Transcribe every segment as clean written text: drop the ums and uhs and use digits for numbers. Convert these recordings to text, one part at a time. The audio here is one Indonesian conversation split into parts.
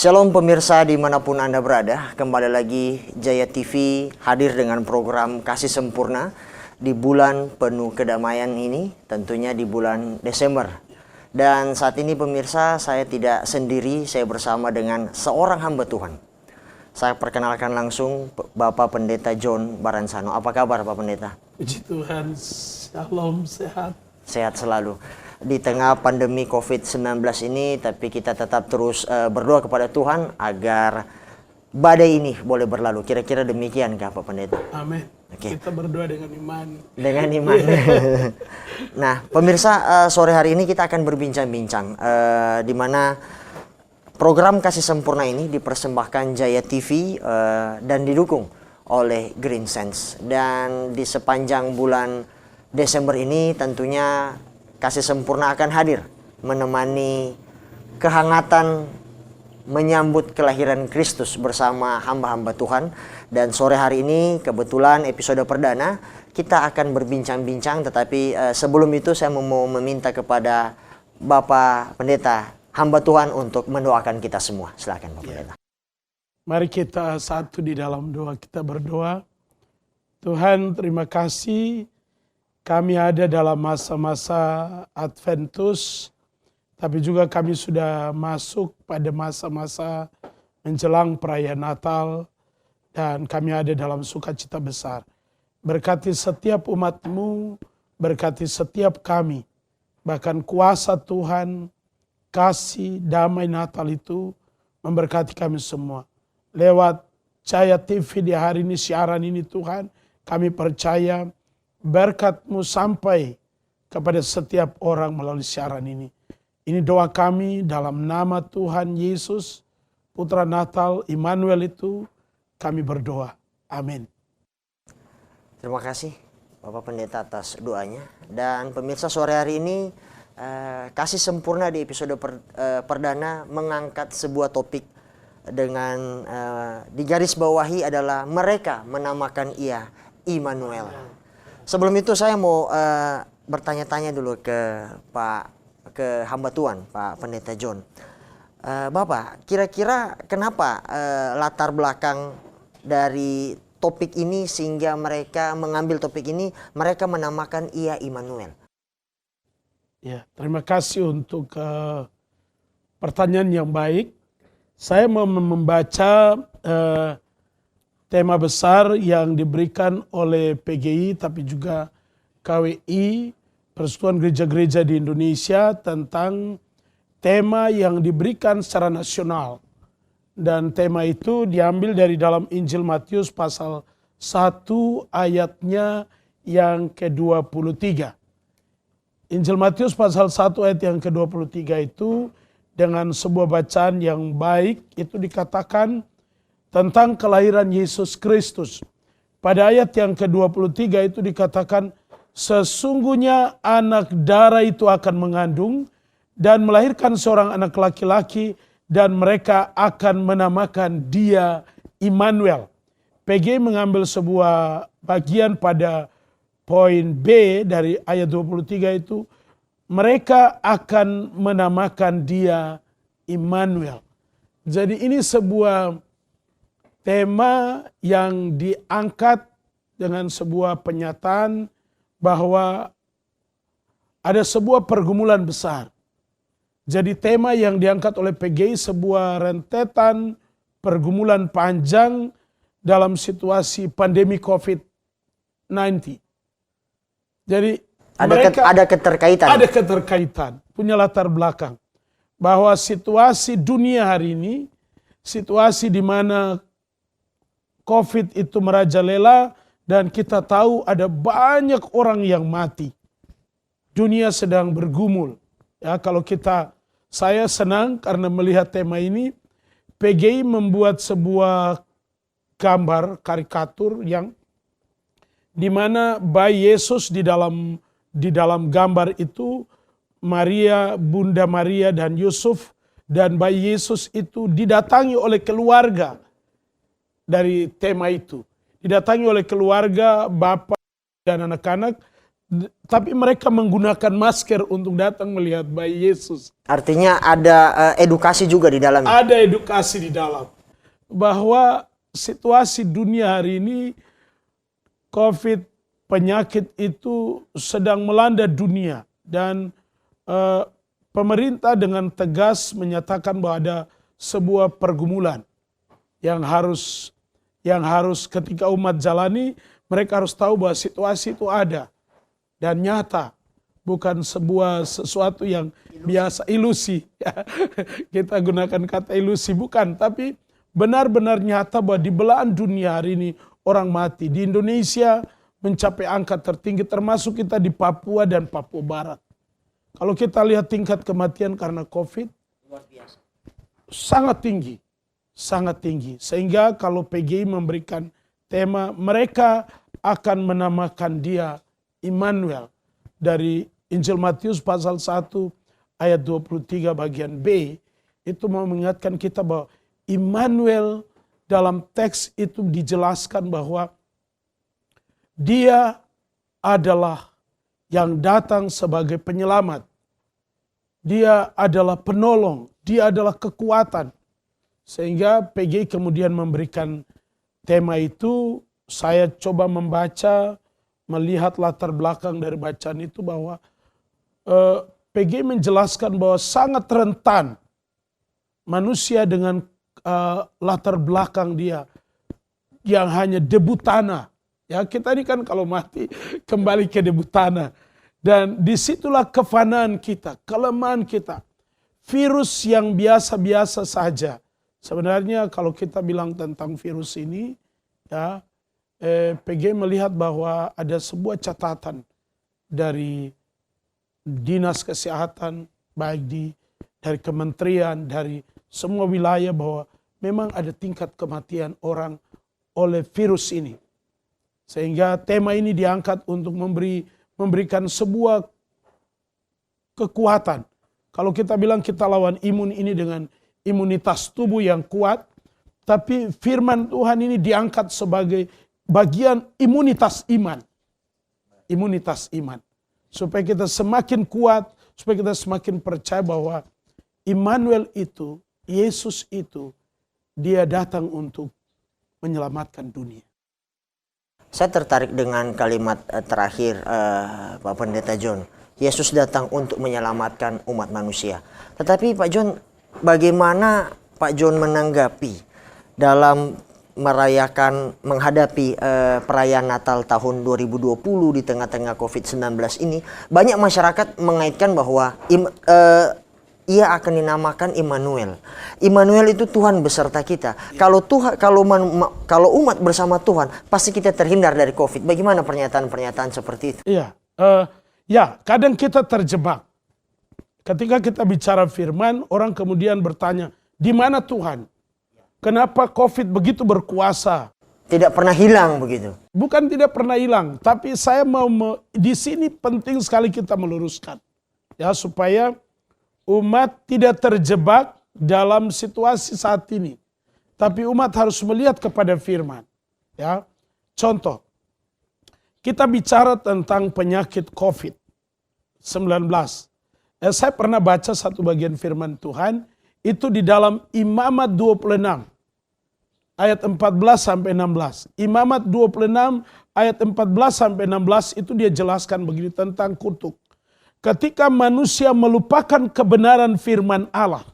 Shalom pemirsa dimanapun Anda berada, kembali lagi Jaya TV hadir dengan program Kasih Sempurna di bulan penuh kedamaian ini, tentunya di bulan Desember. Dan saat ini pemirsa, saya tidak sendiri, saya bersama dengan seorang hamba Tuhan. Saya perkenalkan langsung Bapak Pendeta John Baransano. Apa kabar Pak Pendeta? Puji Tuhan, shalom, sehat. Sehat selalu. Di tengah pandemi COVID-19 ini, tapi kita tetap terus berdoa kepada Tuhan agar badai ini boleh berlalu. Kira-kira demikian Pak Pendeta? Amin. Okay. Kita berdoa dengan iman. Dengan iman. Nah, pemirsa, sore hari ini kita akan berbincang-bincang di mana program Kasih Sempurna ini dipersembahkan Jaya TV dan didukung oleh Green Sense. Dan di sepanjang bulan Desember ini tentunya Kasih Sempurna akan hadir menemani kehangatan menyambut kelahiran Kristus bersama hamba-hamba Tuhan. Dan sore hari ini kebetulan episode perdana kita akan berbincang-bincang, tetapi sebelum itu saya mau meminta kepada Bapak Pendeta hamba Tuhan untuk mendoakan kita semua. Silakan Bapak Pendeta. Mari kita satu di dalam doa, kita berdoa. Tuhan, terima kasih kami ada dalam masa-masa Adventus, tapi juga kami sudah masuk pada masa-masa menjelang perayaan Natal, dan kami ada dalam sukacita besar. Berkati setiap umat-Mu, berkati setiap kami, bahkan kuasa Tuhan, kasih, damai Natal itu memberkati kami semua. Lewat Jaya TV di hari ini, siaran ini Tuhan, kami percaya berkat-Mu sampai kepada setiap orang melalui siaran ini. Ini doa kami dalam nama Tuhan Yesus, Putra Natal, Immanuel itu, kami berdoa. Amin. Terima kasih Bapak Pendeta atas doanya. Dan pemirsa, sore hari ini Kasih Sempurna di episode perdana mengangkat sebuah topik dengan digarisbawahi adalah mereka menamakan Ia Immanuel. Sebelum itu saya mau bertanya-tanya dulu ke hamba Tuhan, Pak Pendeta John. Bapak, kira-kira kenapa latar belakang dari topik ini sehingga mereka mengambil topik ini, mereka menamakan Ia Immanuel? Ya, terima kasih untuk pertanyaan yang baik. Saya mau membaca tema besar yang diberikan oleh PGI tapi juga KWI, Persekutuan Gereja-Gereja di Indonesia, tentang tema yang diberikan secara nasional. Dan tema itu diambil dari dalam Injil Matius pasal 1 ayatnya yang ke-23. Injil Matius pasal 1 ayat yang ke-23 itu dengan sebuah bacaan yang baik itu dikatakan tentang kelahiran Yesus Kristus. Pada ayat yang ke-23 itu dikatakan, sesungguhnya anak darah itu akan mengandung dan melahirkan seorang anak laki-laki dan mereka akan menamakan dia Immanuel. PG mengambil sebuah bagian pada poin B dari ayat 23 itu, mereka akan menamakan dia Immanuel. Jadi ini sebuah tema yang diangkat dengan sebuah penyataan bahwa ada sebuah pergumulan besar. Jadi tema yang diangkat oleh PGI sebuah rentetan pergumulan panjang dalam situasi pandemi COVID-19. Jadi ada keterkaitan. Ada keterkaitan, punya latar belakang. Bahwa situasi dunia hari ini, situasi di mana COVID itu merajalela dan kita tahu ada banyak orang yang mati. Dunia sedang bergumul. Ya, saya senang karena melihat tema ini. PGI membuat sebuah gambar karikatur yang di mana bayi Yesus di dalam gambar itu, Maria, Bunda Maria dan Yusuf, dan bayi Yesus itu didatangi oleh keluarga dari tema itu. Didatangi oleh keluarga, bapak dan anak-anak, Tapi mereka menggunakan masker untuk datang melihat bayi Yesus. Artinya ada edukasi juga di dalamnya. Ada edukasi di dalam. Bahwa situasi dunia hari ini, COVID, penyakit itu sedang melanda dunia. Dan pemerintah dengan tegas menyatakan bahwa ada sebuah pergumulan yang harus ketika umat jalani, mereka harus tahu bahwa situasi itu ada dan nyata, bukan sesuatu yang biasa, ilusi. Kita gunakan kata ilusi, bukan, tapi benar-benar nyata bahwa di belahan dunia hari ini orang mati. Di Indonesia mencapai angka tertinggi, termasuk kita di Papua dan Papua Barat. Kalau kita lihat tingkat kematian karena COVID, luar biasa, sangat tinggi. Sangat tinggi. Sehingga kalau PGI memberikan tema, mereka akan menamakan dia Immanuel. Dari Injil Matius pasal 1 ayat 23 bagian B, itu mau mengingatkan kita bahwa Immanuel dalam teks itu dijelaskan bahwa dia adalah yang datang sebagai penyelamat. Dia adalah penolong, dia adalah kekuatan. Sehingga PGI kemudian memberikan tema itu. Saya coba membaca, melihat latar belakang dari bacaan itu bahwa PGI menjelaskan bahwa sangat rentan manusia dengan latar belakang dia yang hanya debu tanah. Ya, kita ini kan kalau mati kembali ke debu tanah. Dan disitulah kefanaan kita, kelemahan kita. Virus yang biasa-biasa saja. Sebenarnya kalau kita bilang tentang virus ini, ya, PG melihat bahwa ada sebuah catatan dari dinas kesehatan, baik dari kementerian, dari semua wilayah, bahwa memang ada tingkat kematian orang oleh virus ini. Sehingga tema ini diangkat untuk memberikan sebuah kekuatan. Kalau kita bilang kita lawan imun ini dengan imunitas tubuh yang kuat, tapi firman Tuhan ini diangkat sebagai bagian imunitas iman. Imunitas iman. Supaya kita semakin kuat, supaya kita semakin percaya bahwa Immanuel itu, Yesus itu, dia datang untuk menyelamatkan dunia. Saya tertarik dengan kalimat terakhir Pak Pendeta John. Yesus datang untuk menyelamatkan umat manusia. Tetapi Pak John, bagaimana Pak John menanggapi dalam menghadapi perayaan Natal tahun 2020 di tengah-tengah COVID-19 ini? Banyak masyarakat mengaitkan bahwa ia akan dinamakan Immanuel. Immanuel itu Tuhan beserta kita. Kalau umat bersama Tuhan, pasti kita terhindar dari COVID. Bagaimana pernyataan-pernyataan seperti itu? Iya, kadang kita terjebak. Ketika kita bicara firman, orang kemudian bertanya, di mana Tuhan? Kenapa COVID begitu berkuasa? Tidak pernah hilang begitu. Bukan tidak pernah hilang, tapi saya di sini penting sekali kita meluruskan, ya, supaya umat tidak terjebak dalam situasi saat ini. Tapi umat harus melihat kepada firman. Ya, contoh, kita bicara tentang penyakit COVID-19. Saya pernah baca satu bagian firman Tuhan, itu di dalam Imamat 26. Ayat 14-16. Imamat 26 ayat 14-16 itu dia jelaskan begini tentang kutuk. Ketika manusia melupakan kebenaran firman Allah.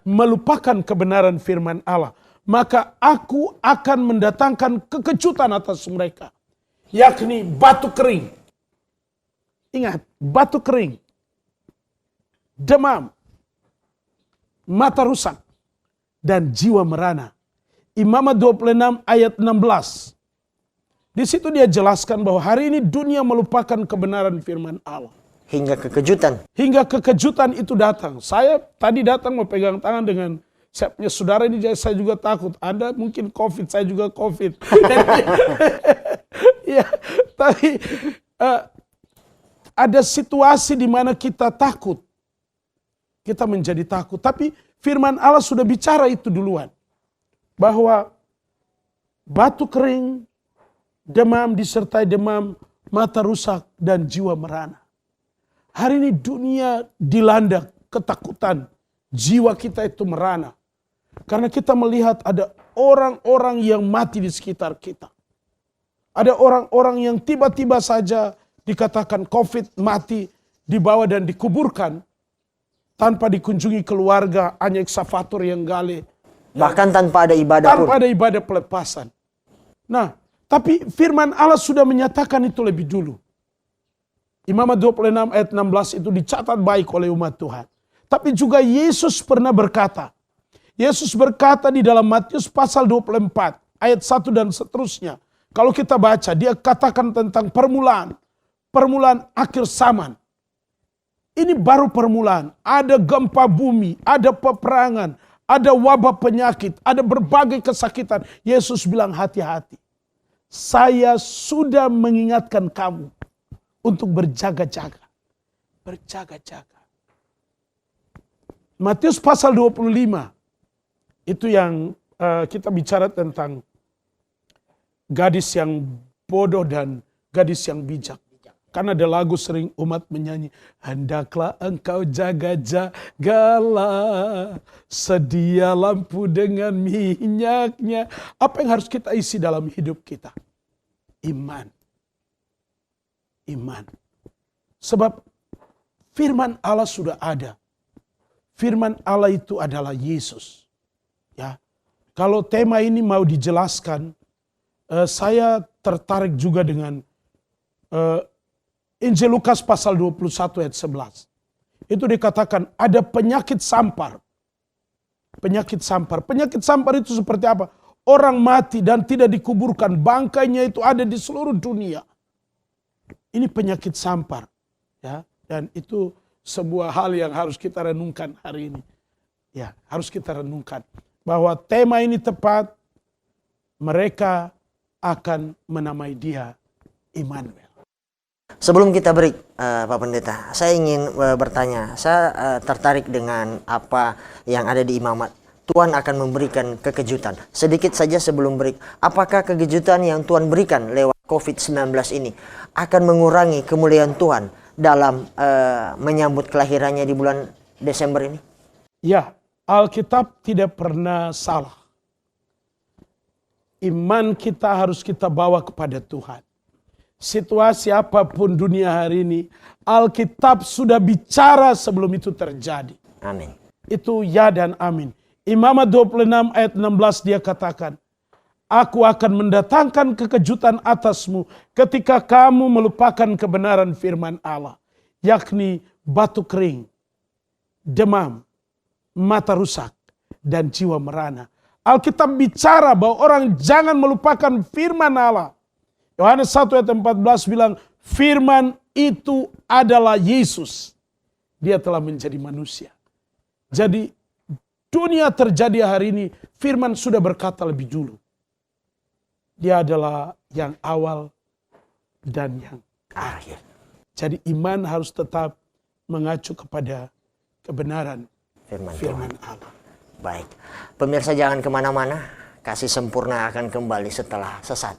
Melupakan kebenaran firman Allah. Maka aku akan mendatangkan kekejutan atas mereka. Yakni batu kering. Ingat, batu kering. Demam. Mata rusak. Dan jiwa merana. Imamat 26 ayat 16. Di situ dia jelaskan bahwa hari ini dunia melupakan kebenaran firman Allah. Hingga kekejutan. Hingga kekejutan itu datang. Saya tadi datang mau pegang tangan dengan saya punya saudara ini, saya juga takut. Anda mungkin COVID, saya juga COVID. Ya, tapi ada situasi di mana kita takut. Kita menjadi takut. Tapi firman Allah sudah bicara itu duluan. Bahwa batu kering, demam disertai demam, mata rusak, dan jiwa merana. Hari ini dunia dilanda ketakutan, jiwa kita itu merana. Karena kita melihat ada orang-orang yang mati di sekitar kita. Ada orang-orang yang tiba-tiba saja dikatakan COVID, mati, dibawa dan dikuburkan tanpa dikunjungi keluarga, hanya eksavator yang gali. Bahkan tanpa ada ibadah pun. Tanpa ada ibadah pelepasan. Nah, tapi firman Allah sudah menyatakan itu lebih dulu. Imamat 26 ayat 16 itu dicatat baik oleh umat Tuhan. Tapi juga Yesus pernah berkata. Yesus berkata di dalam Matius pasal 24 ayat 1 dan seterusnya. Kalau kita baca, dia katakan tentang permulaan akhir zaman. Ini baru permulaan. Ada gempa bumi, ada peperangan, ada wabah penyakit, ada berbagai kesakitan. Yesus bilang hati-hati. Saya sudah mengingatkan kamu untuk berjaga-jaga. Berjaga-jaga. Matius pasal 25. Itu yang kita bicara tentang gadis yang bodoh dan gadis yang bijak. Karena ada lagu sering umat menyanyi. Hendaklah engkau jaga-jagalah. Sedia lampu dengan minyaknya. Apa yang harus kita isi dalam hidup kita? Iman. Iman. Sebab firman Allah sudah ada. Firman Allah itu adalah Yesus. Ya. Kalau tema ini mau dijelaskan, saya tertarik juga dengan Injil Lukas pasal 21 ayat 11. Itu dikatakan ada penyakit sampar. Penyakit sampar. Penyakit sampar itu seperti apa? Orang mati dan tidak dikuburkan. Bangkainya itu ada di seluruh dunia. Ini penyakit sampar. Ya, dan itu sebuah hal yang harus kita renungkan hari ini. Ya, harus kita renungkan. Bahwa tema ini tepat. Mereka akan menamai dia Immanuel. Sebelum kita break, Pak Pendeta, saya ingin bertanya. Saya tertarik dengan apa yang ada di imamat. Tuhan akan memberikan kekejutan. Sedikit saja sebelum break. Apakah kekejutan yang Tuhan berikan lewat COVID-19 ini akan mengurangi kemuliaan Tuhan dalam menyambut kelahirannya di bulan Desember ini? Ya, Alkitab tidak pernah salah. Iman kita harus kita bawa kepada Tuhan. Situasi apapun dunia hari ini, Alkitab sudah bicara sebelum itu terjadi. Amin. Itu ya dan amin. Imamat 26 ayat 16 dia katakan, Aku akan mendatangkan kekejutan atasmu ketika kamu melupakan kebenaran firman Allah. Yakni batu kering, demam, mata rusak, dan jiwa merana. Alkitab bicara bahwa orang jangan melupakan firman Allah. Yohanes 1 ayat 14 bilang, firman itu adalah Yesus. Dia telah menjadi manusia. Jadi dunia terjadi hari ini, firman sudah berkata lebih dulu. Dia adalah yang awal dan yang akhir. Jadi iman harus tetap mengacu kepada kebenaran firman Allah. Baik, pemirsa jangan kemana-mana. Kasih sempurna akan kembali setelah sesaat.